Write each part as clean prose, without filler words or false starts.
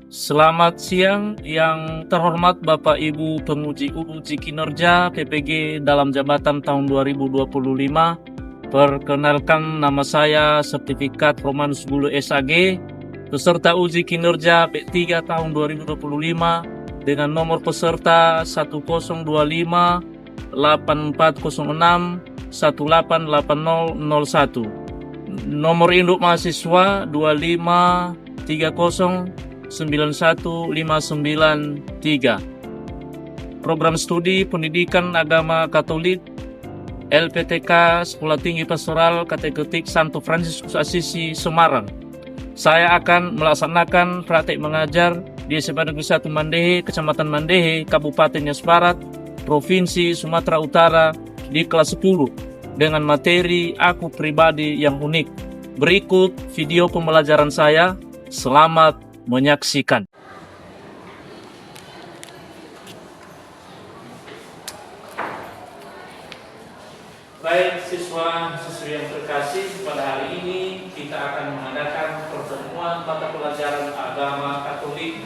Selamat siang yang terhormat Bapak Ibu penguji uji kinerja PPG dalam jabatan tahun 2025. Perkenalkan, nama saya Sertifikat Romanus Gulu SAG, peserta uji kinerja B3 tahun 2025 dengan nomor peserta 1025 8406 188001. Nomor induk mahasiswa 253091593. Program studi Pendidikan Agama Katolik LPTK Sekolah Tinggi Pastoral Kateketik Santo Fransiskus Assisi Semarang. Saya akan melaksanakan praktek mengajar di SMA Negeri 1 Mandehe, Kecamatan Mandehe, Kabupaten Nias Barat, Provinsi Sumatera Utara di kelas 10 dengan materi aku pribadi yang unik. Berikut video pembelajaran saya. Selamat menyaksikan. Baik siswa-siswi yang terkasih, pada hari ini kita akan mengadakan pertemuan mata pelajaran agama Katolik.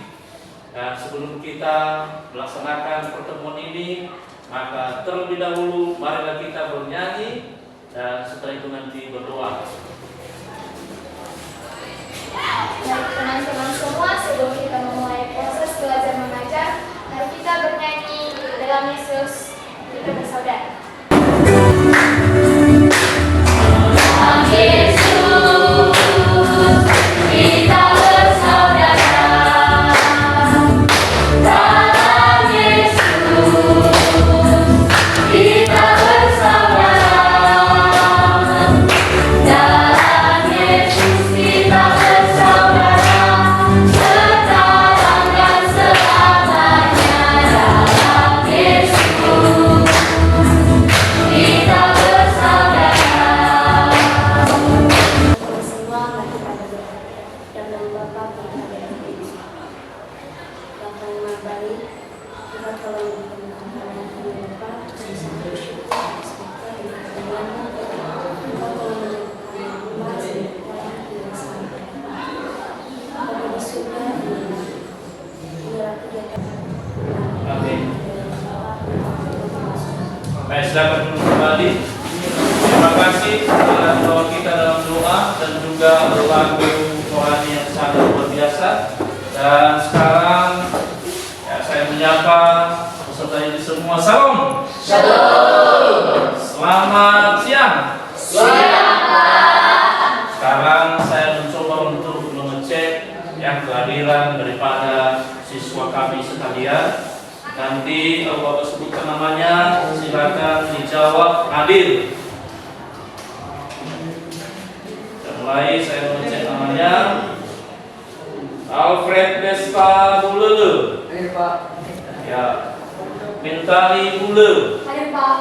Dan sebelum kita melaksanakan pertemuan ini, maka terlebih dahulu marilah kita bernyanyi dan setelah itu nanti berdoa. Baik teman-teman semua, sebelum kita memulai proses belajar mengajar, mari kita bernyanyi dalam Yesus kita bersaudara. Dalam Yesus kita bersaudara. Dalam Yesus kita bersaudara. Dalam Yesus kita bersaudara sekarang dan selamanya. Dalam Yesus kita bersaudara. Semua mari kita berdoa. Dalam Bapa kita yang di surga. Bapa yang maha baik, kita tolong dipermuliakan oleh Bapa, bisa bersyukur atas berkat dan kemuliaan Engkau telah menyembuhkan hamba sehingga kita sampai. Bapa di surga, inilah kegiatan Amin. Baik, silakan duduk kembali. Terima kasih telah membawa kita dalam doa dan juga lagu rohani yang sangat luar biasa. Dan sekarang saya menyapa peserta ini semua. Salam. Shalom. Selamat siang. Siang. Sekarang saya mencoba untuk mengecek kehadiran daripada siswa kami sekalian. Nanti kalau Bapak sebutkan namanya, silakan dijawab hadir. Mulai saya mengecek namanya. Alfred Vespa Bulele. Hadir Pak. Ya. Mentari Bule. Hadir Pak.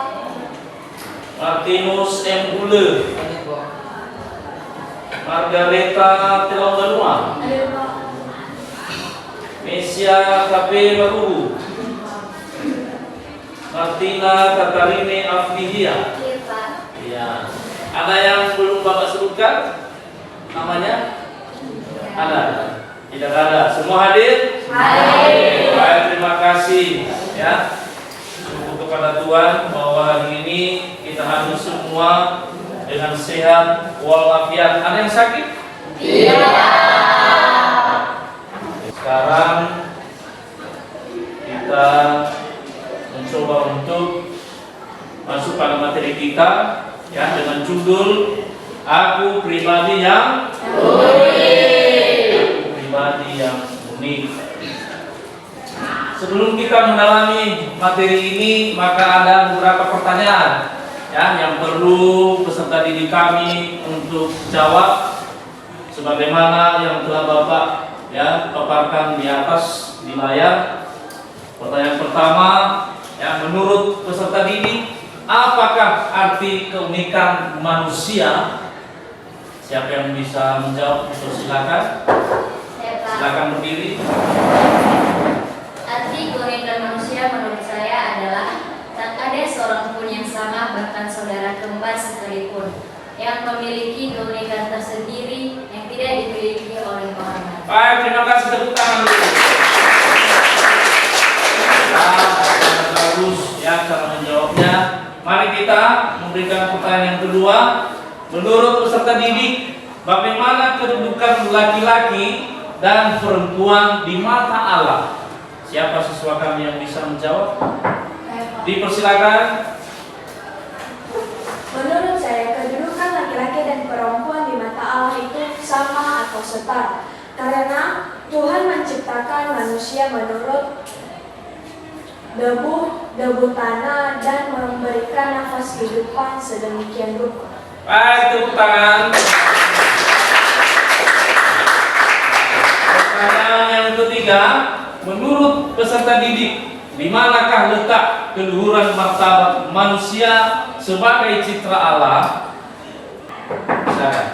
Martinus M. Bule. Hadir Pak. Margareta Tilongganua. Hadir Pak. Mesia KP Baru. Martina Katarine Afnihia. Hadir Pak. Ya. Ada yang belum Bapak sebutkan namanya? Ada? Tidak ada. Semua hadir? Hadir. Baik, terima kasih ya. Syukur kepada Tuhan bahwa hari ini kita hadir semua dengan sehat walafiat. Ada yang sakit? Tidak. Sekarang kita mencoba untuk masuk pada materi kita ya, dengan judul Aku Pribadi yang Unik. Aku Pribadi yang Unik. Sebelum kita mendalami materi ini, maka ada beberapa pertanyaan ya yang perlu peserta didik kami untuk jawab sebagaimana yang telah Bapak ya paparkan di atas di layar. Pertanyaan pertama, ya, menurut peserta didik, apakah arti keunikan manusia? Siapa yang bisa menjawab? Silakan. Silakan berdiri. Arti keunikan manusia menurut saya adalah tak ada seorang pun yang sama, bahkan saudara kembar sekalipun, yang memiliki keunikan tersendiri yang tidak dimiliki oleh orang lain. Baik, terima kasih, tepuk tangan dulu. kita memberikan pertanyaan yang kedua. Menurut peserta didik, bagaimana kedudukan laki-laki dan perempuan di mata Allah? Siapa siswa kami yang bisa menjawab? Dipersilakan. Menurut saya, kedudukan laki-laki dan perempuan di mata Allah itu sama atau setara. Karena Tuhan menciptakan manusia menurut debu tanah dan memberikan nafas kehidupan sedemikian rupa. Baik, tepuk tangan. Pertanyaan yang ketiga, menurut peserta didik, di manakah letak keluhuran martabat manusia sebagai citra Allah? Silakan.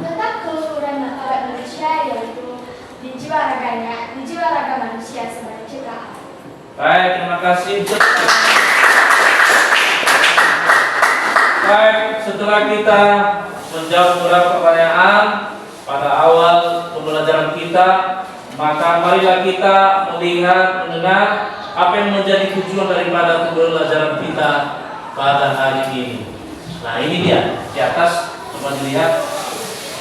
Letak keluhuran martabat manusia yaitu di jiwa raganya, di jiwa raga manusia sebagai citra Allah. Baik, terima kasih. Baik, setelah kita menjawab beberapa pertanyaan pada awal pembelajaran kita, maka marilah kita melihat, mendengar apa yang menjadi tujuan daripada pembelajaran kita pada hari ini. Nah, ini dia di atas, coba dilihat.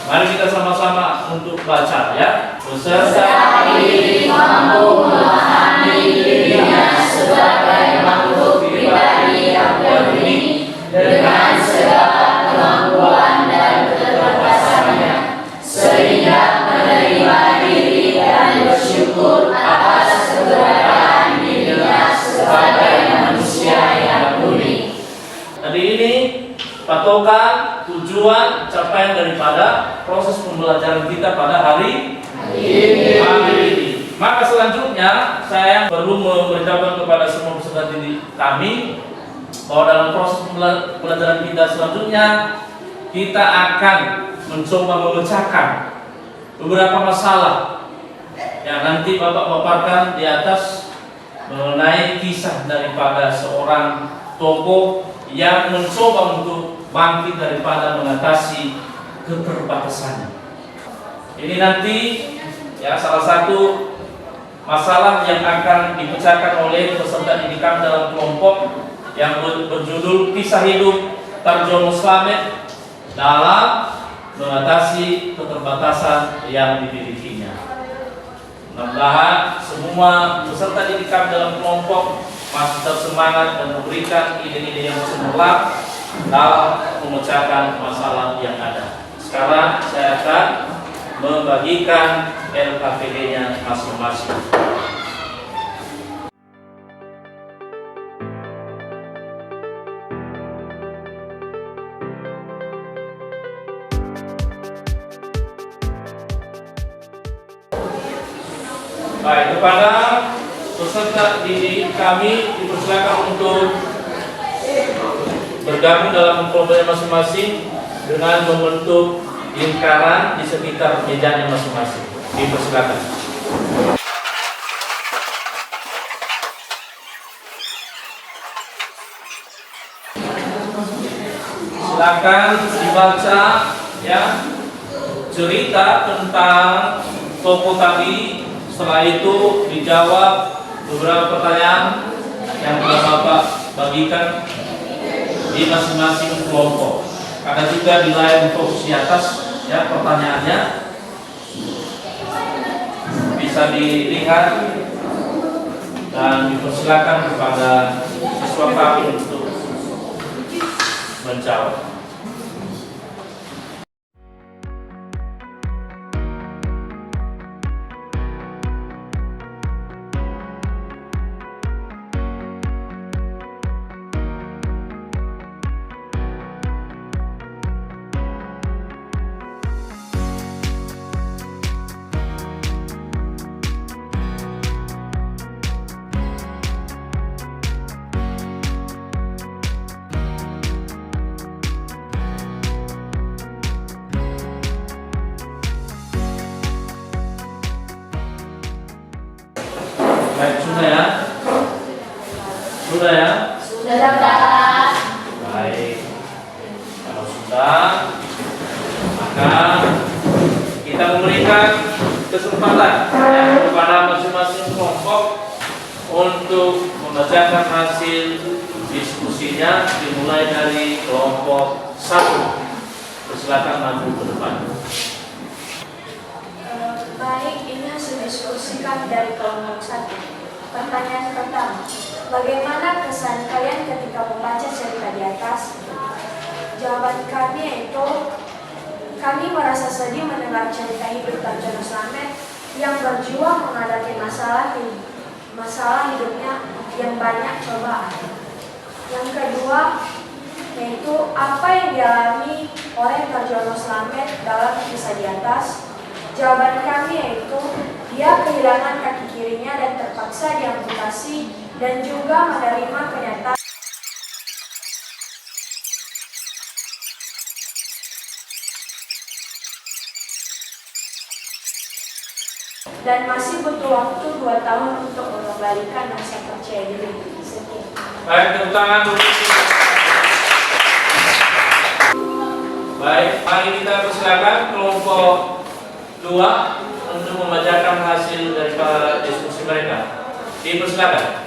Mari kita sama-sama untuk baca ya. Beserta diri mampu memahami dirinya sebagai makhluk pribadi yang berdiri dengan segala kemampuan dan keterbatasannya, sehingga menerima diri dan bersyukur atas keberadaan dirinya sebagai manusia yang unik. Tadi ini patokan, tujuan, capaian daripada proses pembelajaran kita pada hari ini. Maka selanjutnya saya perlu memberitahukan kepada semua peserta didik kami bahwa dalam proses pembelajaran kita selanjutnya kita akan mencoba memecahkan beberapa masalah yang nanti Bapak paparkan di atas mengenai kisah daripada seorang tokoh yang mencoba untuk bangkit daripada mengatasi keterbatasannya. Ini nanti ya salah satu masalah yang akan dipecahkan oleh peserta didik kami dalam kelompok yang berjudul Kisah Hidup Tarjono Slamet dalam mengatasi keterbatasan yang dimilikinya. Mudah-mudahan semua peserta didik kami dalam kelompok masih tetap semangat dan memberikan ide-ide yang cemerlang dalam memecahkan masalah yang ada. Sekarang saya akan membagikan LKPD-nya masing-masing. Baik, kepada peserta didik kami dipersilakan untuk bergabung dalam kelompoknya masing-masing dengan membentuk lingkaran di sekitar mejanya masing-masing. Dipersilakan. Silakan dibaca ya cerita tentang tokoh tadi. Setelah itu dijawab beberapa pertanyaan yang telah Bapak bagikan di masing-masing kelompok. Ada juga di layar fokus di atas ya pertanyaannya bisa dilihat dan dipersilakan kepada siswa kami untuk menjawab. Baik, sudah ya? Sudah ya? Sudah, Pak. Baik. Kalau sudah, maka kita memberikan kesempatan ya, kepada masing-masing kelompok untuk membacakan hasil diskusi diskusinya dimulai dari kelompok 1. Silakan maju ke depan. Baik, ini hasil diskusi kami dari kelompok 1. Pertanyaan pertama, bagaimana kesan kalian ketika membaca cerita di atas? Jawaban kami yaitu, kami merasa sedih mendengar cerita hidup Tarjono Slamet yang berjuang menghadapi masalah hidupnya yang banyak cobaan. Yang kedua, yaitu apa yang dialami oleh Tarjono Slamet dalam kisah di atas. Jawaban kami yaitu dia kehilangan kaki kirinya dan terpaksa diamputasi dan juga menerima kenyataan dan masih butuh waktu 2 tahun untuk mengembalikan rasa percaya diri. Sekian. Baik, tepuk tangan dulu. Baik, mari kita persilakan kelompok 2 untuk membacakan hasil daripada diskusi mereka. Dipersilakan.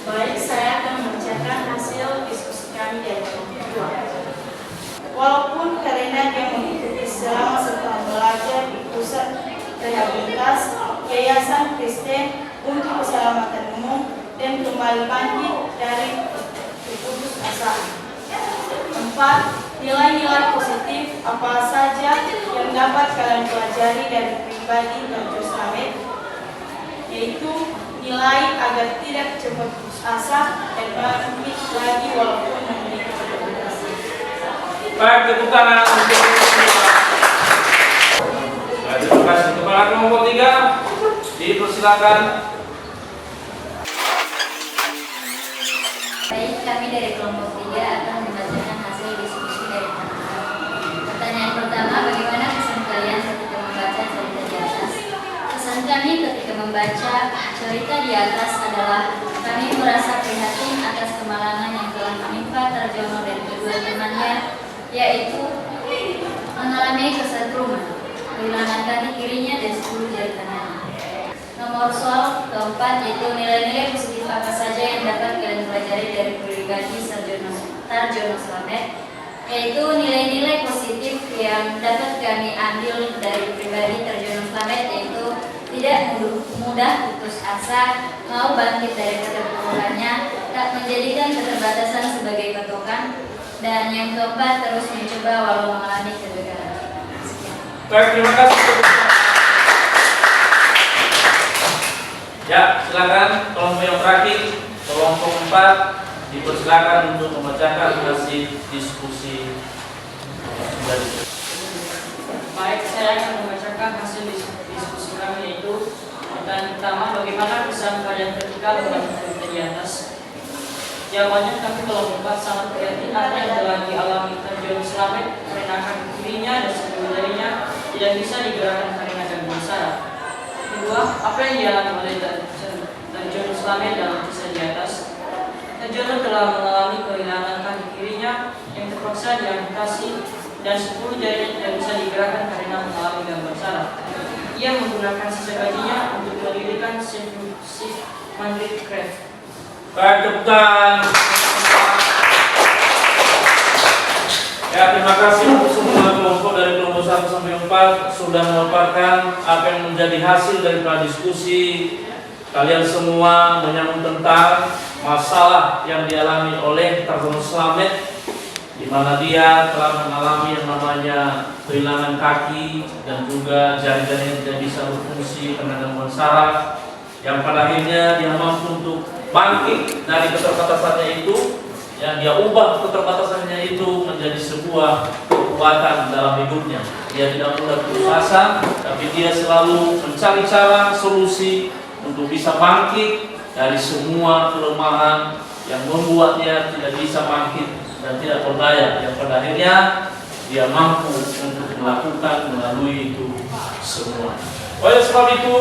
Baik, saya akan membacakan hasil diskusi kami dari kelompok 2. Walaupun Karina yang mengikuti selama setahun belajar di pusat rehabilitas Yayasan Kristen untuk Keselamatan Umum dan kembali bangkit dari putus asa. 4. Nilai-nilai positif apa saja yang dapat kalian pelajari dari pribadi Tarjono Slamet, yaitu nilai agar tidak cepat putus asa dan bangkit lagi walaupun memiliki keterbatasan. Baik, tepuk tangan untuk baik, terima kasih. Kepala kelompok 3 dipersilakan. Baik, kami dari kelompok 3 akan membacakan hasil diskusi dari kami. Pertanyaan pertama, bagaimana kesan kalian ketika membaca cerita di atas? Kesan kami ketika membaca cerita di atas adalah kami merasa prihatin atas kemalangan yang telah menimpa Tarjono dan kedua temannya, yaitu mengalami kesetruman, kehilangan kaki kirinya dan 10 jari kanannya. Nomor soal keempat yaitu nilai-nilai positif apa saja yang dapat kalian pelajari dari pribadi Tarjono Slamet, yaitu nilai-nilai positif yang dapat kami ambil dari pribadi Tarjono Slamet yaitu tidak mudah putus asa, mau bangkit dari keterpurukannya, tak menjadikan keterbatasan sebagai patokan, dan yang keempat terus mencoba walau mengalami kegagalan. Baik, terima kasih. Ya, silakan kelompok yang terakhir, kelompok 4 dipersilakan untuk membacakan hasil diskusi dari. Baik, saya akan membacakan hasil diskusi kami, yaitu pertanyaan pertama, bagaimana kesan kalian ketika membaca cerita di atas? Jawabannya, kami kelompok 4 sangat prihatin apa yang telah dialami Tarjono Slamet karena kaki kirinya dan 10 jarinya tidak bisa digerakkan karena gangguan saraf. Kedua, apa yang dialami oleh Tarjono Slamet dalam kisah di atas? Tarjono telah mengalami kehilangan kaki kirinya yang terpaksa diamputasi dan 10 jarinya tidak bisa digerakkan karena mengalami gangguan saraf. Ia menggunakan sisa kakinya untuk mendirikan Shift Mandiri Craft. Baik, tepuk tangan. Ya, terima kasih untuk semua kelompok dari kelompok 1 sampai 4 sudah memaparkan apa yang menjadi hasil dari diskusi. Kalian semua menyambung tentang masalah yang dialami oleh Tarjono Slamet, di mana dia telah mengalami yang namanya kehilangan kaki dan juga jari-jari yang tidak bisa berfungsi karena gangguan saraf, yang pada akhirnya dia mampu untuk bangkit dari keterbatasannya itu, yang dia ubah keterbatasannya itu menjadi sebuah kekuatan dalam hidupnya. Dia tidak mudah putus asa, tapi dia selalu mencari cara, solusi untuk bisa bangkit dari semua kelemahan yang membuat dia tidak bisa bangkit dan tidak berdaya, yang pada akhirnya dia mampu untuk melakukan melalui itu semua. Oleh sebab itu,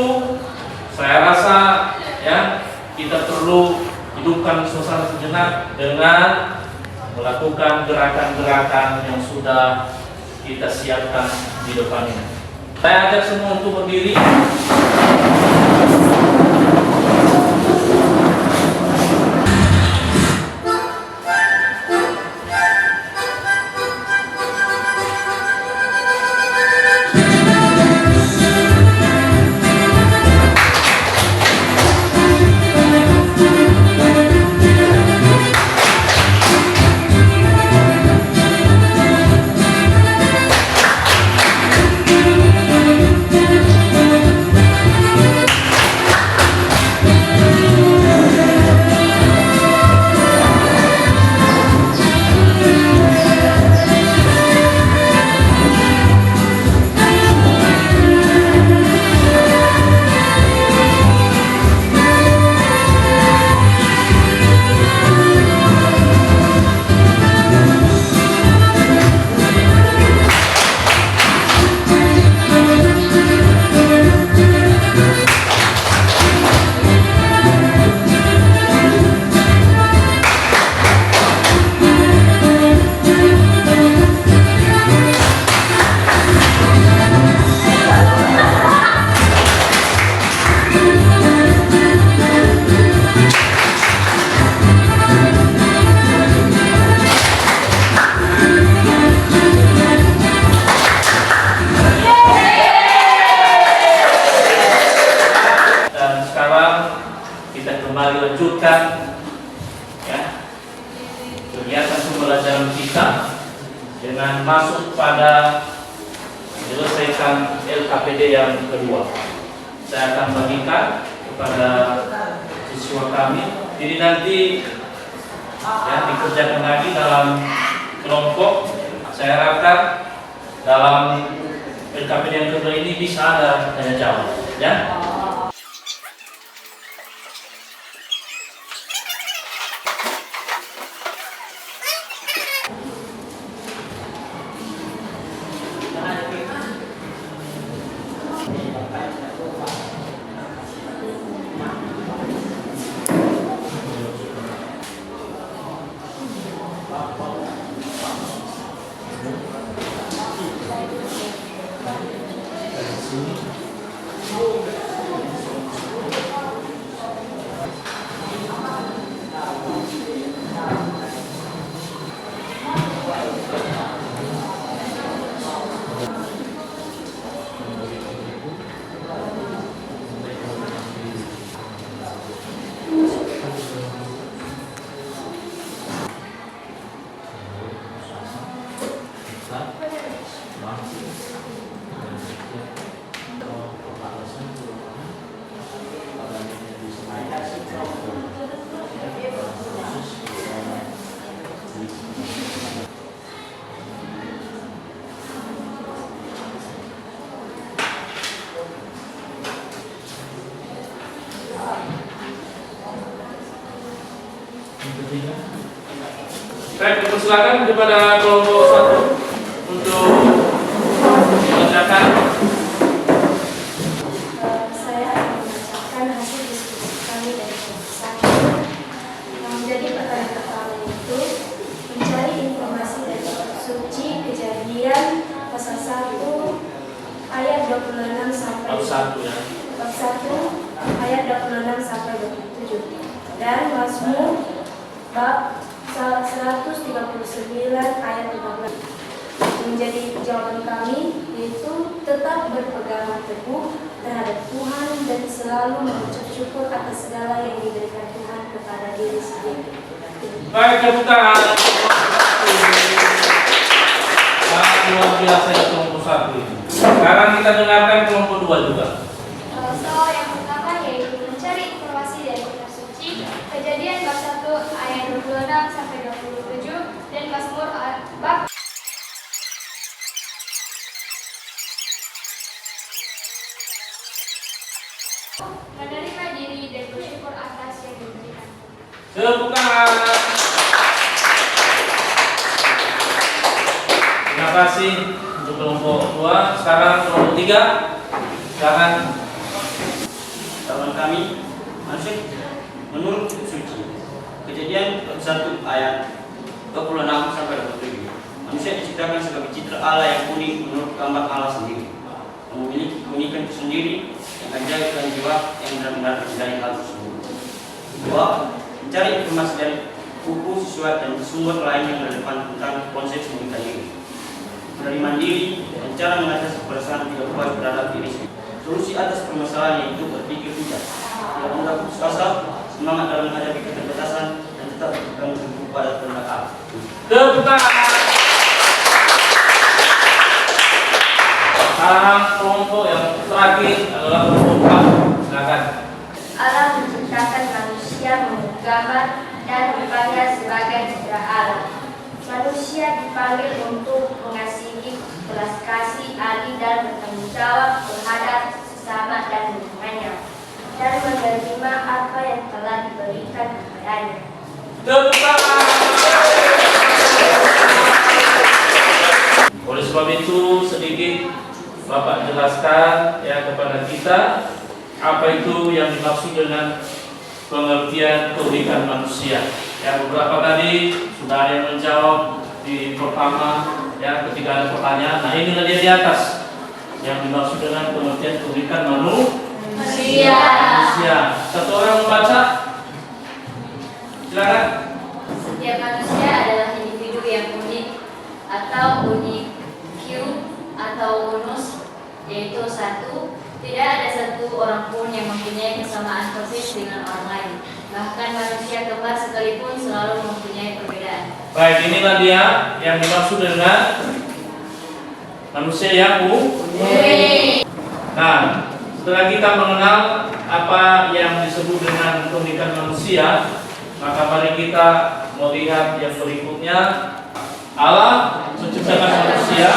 saya rasa ya kita perlu hidupkan suasana sejenak dengan melakukan gerakan-gerakan yang sudah kita siapkan di depan ini. Saya ajak semua untuk berdiri. melanjutkan ya kegiatan pembelajaran kita dengan masuk pada menyelesaikan LKPD yang kedua. Saya akan bagikan kepada siswa kami. Jadi nanti ya dikerjakan lagi dalam kelompok. Saya harapkan dalam LKPD yang kedua ini bisa ada tanya jawab, ya. Baik, dipersilakan kepada kelompok 1 untuk mengerjakan. Saya akan membacakan hasil diskusi kami dari kelompok 1. Yang menjadi pertanyaan pertama itu mencari informasi dari kitab suci Kejadian pasal 1 ayat 26 sampai Bab 1 ya. bab 1 ayat 26 sampai 27 dan Mazmur bab 139 ayat 15. Menjadi jawaban kami yaitu tetap berpegang teguh terhadap Tuhan dan selalu mengucap syukur atas segala yang diberikan Tuhan kepada diri sendiri. Baik, tepuk tangan. Sangat luar biasa ya kelompok 1 ini. Sekarang kita dengarkan kelompok 2 juga. Soal yang pertama yaitu mencari informasi dari kitab suci Kejadian bab 1 ayat 26 sampai 27 dan Mazmur bab menerima diri dan bersyukur atas yang diberikan. Tepuk tangan. Terima kasih untuk kelompok 2. Sekarang kelompok 3. Silakan. Jawaban kami masuk menurut suci Kejadian 1 ayat 26 sampai 27. Manusia diciptakan sebagai citra Allah yang unik menurut gambar Allah sendiri, memiliki keunikan tersendiri yang ajaib dan jiwa yang benar-benar dari hal tersebut. 2. Mencari informasi dari buku siswa dan sumber lain yang relevan tentang konsep menikah diri, menerima diri dan cara mengatasi perasaan tidak puas terhadap diri sendiri. Solusi atas permasalahan yaitu berpikir bijak, tidak mudah putus asa, semangat dalam menghadapi keterbatasan, dan tetap berpegang teguh pada kehendak Allah. Tepuk tangan. Sekarang kelompok yang terakhir adalah kelompok 4. Silakan. Allah menciptakan manusia menurut gambar dan dipanggil sebagai citra Allah. Manusia dipanggil untuk mengasihi, belas kasih, adil dan bertanggung jawab terhadap sesama dan lingkungannya, dan menerima apa yang telah diberikan kepadanya. Tepuk tangan. Oleh sebab itu sedikit Bapak jelaskan ya kepada kita apa itu yang dimaksud dengan pengertian keunikan manusia. Ya, beberapa tadi sudah ada yang menjawab di pertama ya ketika ada pertanyaan. Nah, inilah dia di atas yang dimaksud dengan pengertian keunikan manusia. Satu orang membaca. Silakan. Setiap manusia adalah individu yang unik atau unik atau unus, yaitu satu, tidak ada satu orang pun yang mempunyai kesamaan persis dengan orang lain. Bahkan manusia kembar sekalipun selalu mempunyai perbedaan. Baik, inilah dia yang dimaksud dengan manusia yang unik. Nah, setelah kita mengenal apa yang disebut dengan keunikan manusia, maka mari kita melihat yang berikutnya. Allah menciptakan manusia.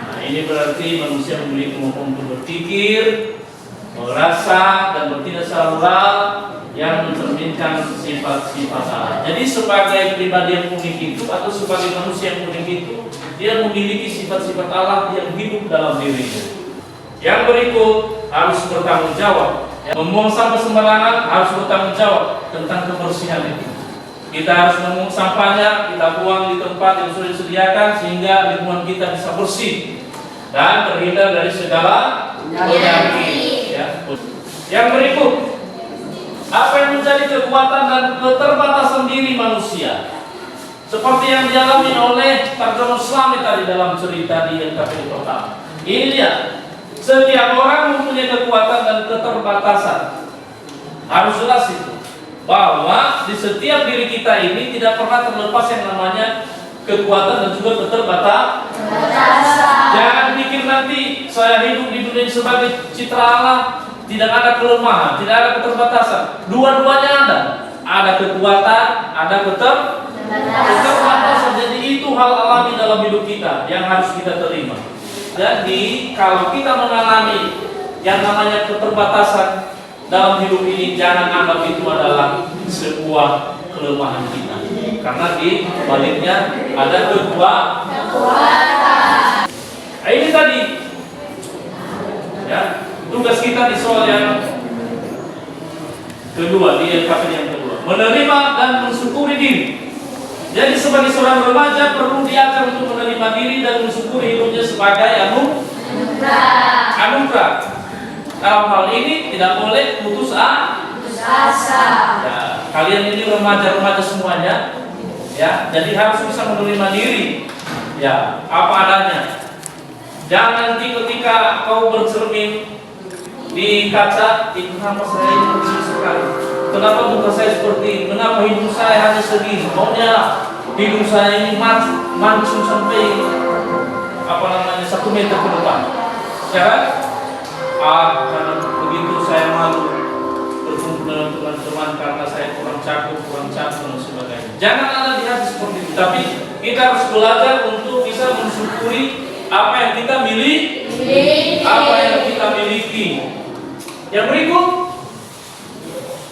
Nah, ini berarti manusia memiliki kemampuan untuk berpikir, merasa, dan bertindak secara moral yang mencerminkan sifat-sifat Allah. Jadi sebagai pribadi yang unik itu atau sebagai manusia yang unik itu, dia memiliki sifat-sifat Allah yang hidup dalam dirinya. Yang berikut harus bertanggung jawab. Membuang sampah sembarangan harus bertanggung jawab tentang kebersihan itu. Kita harus membuang sampahnya, kita buang di tempat yang sudah disediakan sehingga lingkungan kita bisa bersih dan terhindar dari segala penyakit. Ya. Yang berikut, apa yang menjadi kekuatan dan keterbatasan diri manusia? Seperti yang dialami oleh Tarjamah Islami tadi dalam cerita di NKPD pertama. Ini dia, setiap orang mempunyai kekuatan dan keterbatasan. Harus jelas itu, bahwa di setiap diri kita ini tidak pernah terlepas yang namanya kekuatan dan juga keterbatasan. Jangan pikir nanti saya hidup di dunia sebagai citra Allah, tidak ada kelemahan, tidak ada keterbatasan. Dua-duanya ada. Ada kekuatan, ada keterbatasan. Jadi itu hal alami dalam hidup kita yang harus kita terima. Jadi kalau kita mengalami yang namanya keterbatasan dalam hidup ini, jangan anggap itu adalah sebuah kelemahan kita, karena di baliknya ada kekuatan. Ini tadi ya, tugas kita di soal yang kedua, di LKP yang kedua, menerima dan mensyukuri diri. Jadi sebagai seorang remaja perlu diajar untuk menerima diri dan mensyukuri hidupnya sebagai anugerah. Dalam hal ini tidak boleh putus asa. Ya, kalian ini remaja-remaja semuanya, ya, jadi harus bisa menerima diri, ya, apa adanya. Jangan nanti ketika kau bercermin di kaca, kenapa saya ini kecil sekali? Kenapa muka saya seperti ini? Kenapa hidung saya hanya segini? Maunya hidung saya ini mancung sampai 1 meter ke depan. Ya kan? Karena begitu saya malu berkumpul dengan teman-teman karena saya kurang cakep dan sebagainya. Jangan ada di hati seperti itu. Tapi kita harus belajar untuk bisa mensyukuri apa yang kita miliki. Yang berikut,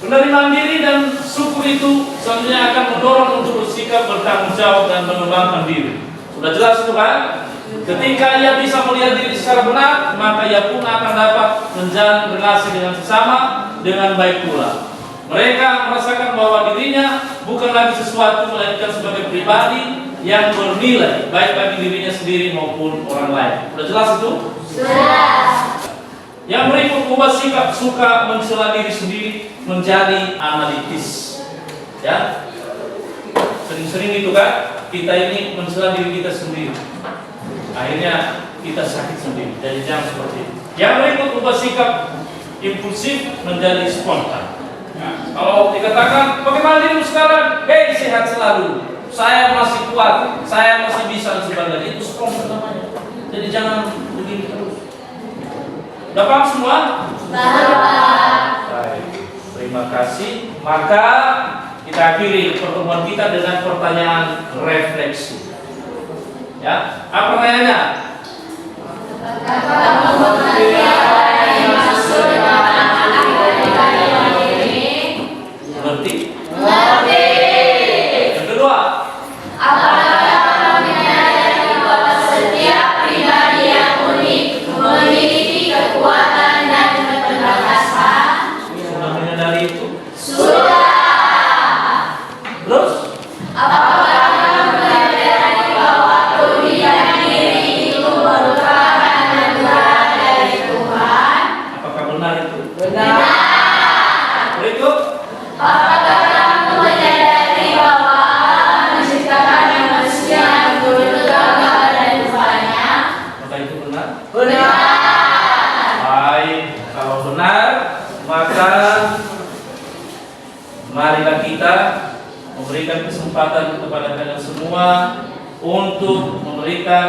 penerimaan diri dan syukur itu sebenarnya akan mendorong untuk bersikap bertanggung jawab dan mengembangkan diri. Sudah jelas itu kan? Ketika ia bisa melihat diri secara benar, maka ia pun akan dapat menjalin relasi dengan sesama dengan baik pula. Mereka merasakan bahwa dirinya bukan lagi sesuatu, melainkan sebagai pribadi yang bernilai, baik bagi dirinya sendiri maupun orang lain. Sudah jelas itu? Sudah. Yang berikut, ubah sikap suka mencela diri sendiri menjadi analitis. Ya, sering-sering itu kan kita ini mencela diri kita sendiri, akhirnya kita sakit sendiri. Jadi jangan seperti itu. Yang berikut, ubah sikap impulsif menjadi spontan. Ya, kalau dikatakan bagaimana dirimu sekarang, hei sehat selalu, saya masih kuat, saya masih bisa dan sebagainya, itu spontan namanya. Jadi jangan begini terus. Udah paham semua? Baik, terima kasih. Maka kita akhiri pertemuan kita dengan pertanyaan refleksi. Ya, apa pertanyaannya? Mengerti? Yang kedua, Apakah menyadari bahwa setiap pribadi yang unik memiliki kekuatan dan keterbatasan? sudah menyadari itu? Sudah. Terus? Apakah menyadari bahwa keunikan diri itu merupakan anugerah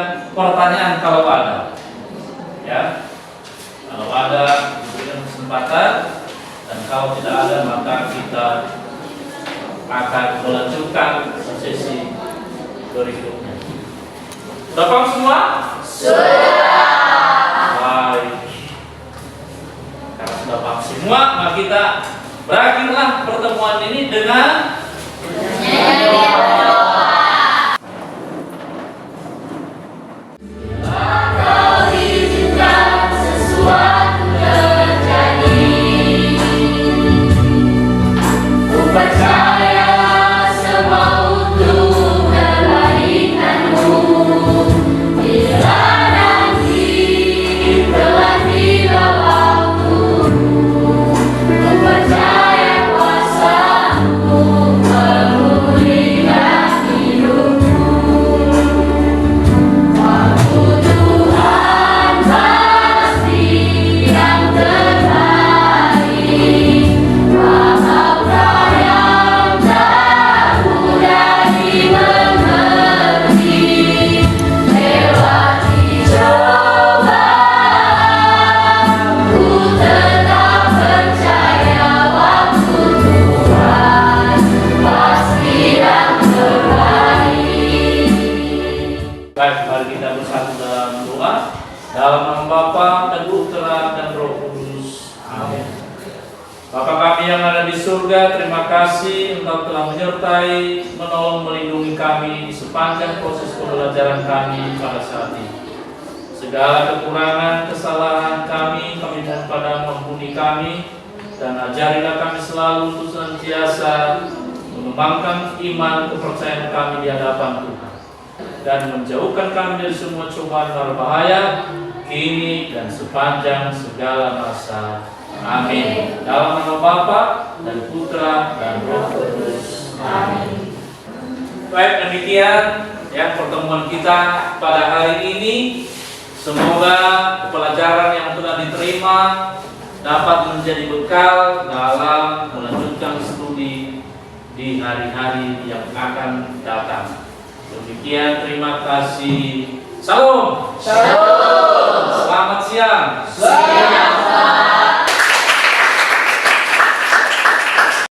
memberikan pertanyaan kalau ada. Ya, kalau ada diberikan kesempatan, dan kalau tidak ada maka kita akan melanjutkan sesi berikutnya. Sudah paham semua? Sudah. Baik. Karena sudah paham semua, maka kita berakhirlah pertemuan ini dengan dalam nama Bapa dan Putra dan Roh Kudus. Amin. Bapa kami yang ada di surga, terima kasih Engkau telah menyertai, menolong, melindungi kami di sepanjang proses pembelajaran kami pada saat ini. Segala kekurangan, kesalahan kami mohon padamu, ampuni kami, dan ajarilah kami selalu untuk senantiasa mengembangkan iman kepercayaan kami di hadapan Tuhan, dan menjauhkan kami dari semua cobaan berbahaya kini dan sepanjang segala masa. Amin. Dalam nama Bapa dan Putra dan Roh Kudus. Amin. Baik, demikian ya pertemuan kita pada hari ini. Semoga pelajaran yang telah diterima dapat menjadi bekal dalam melanjutkan studi di hari-hari yang akan datang. Demikian, terima kasih. Salam. Shalom.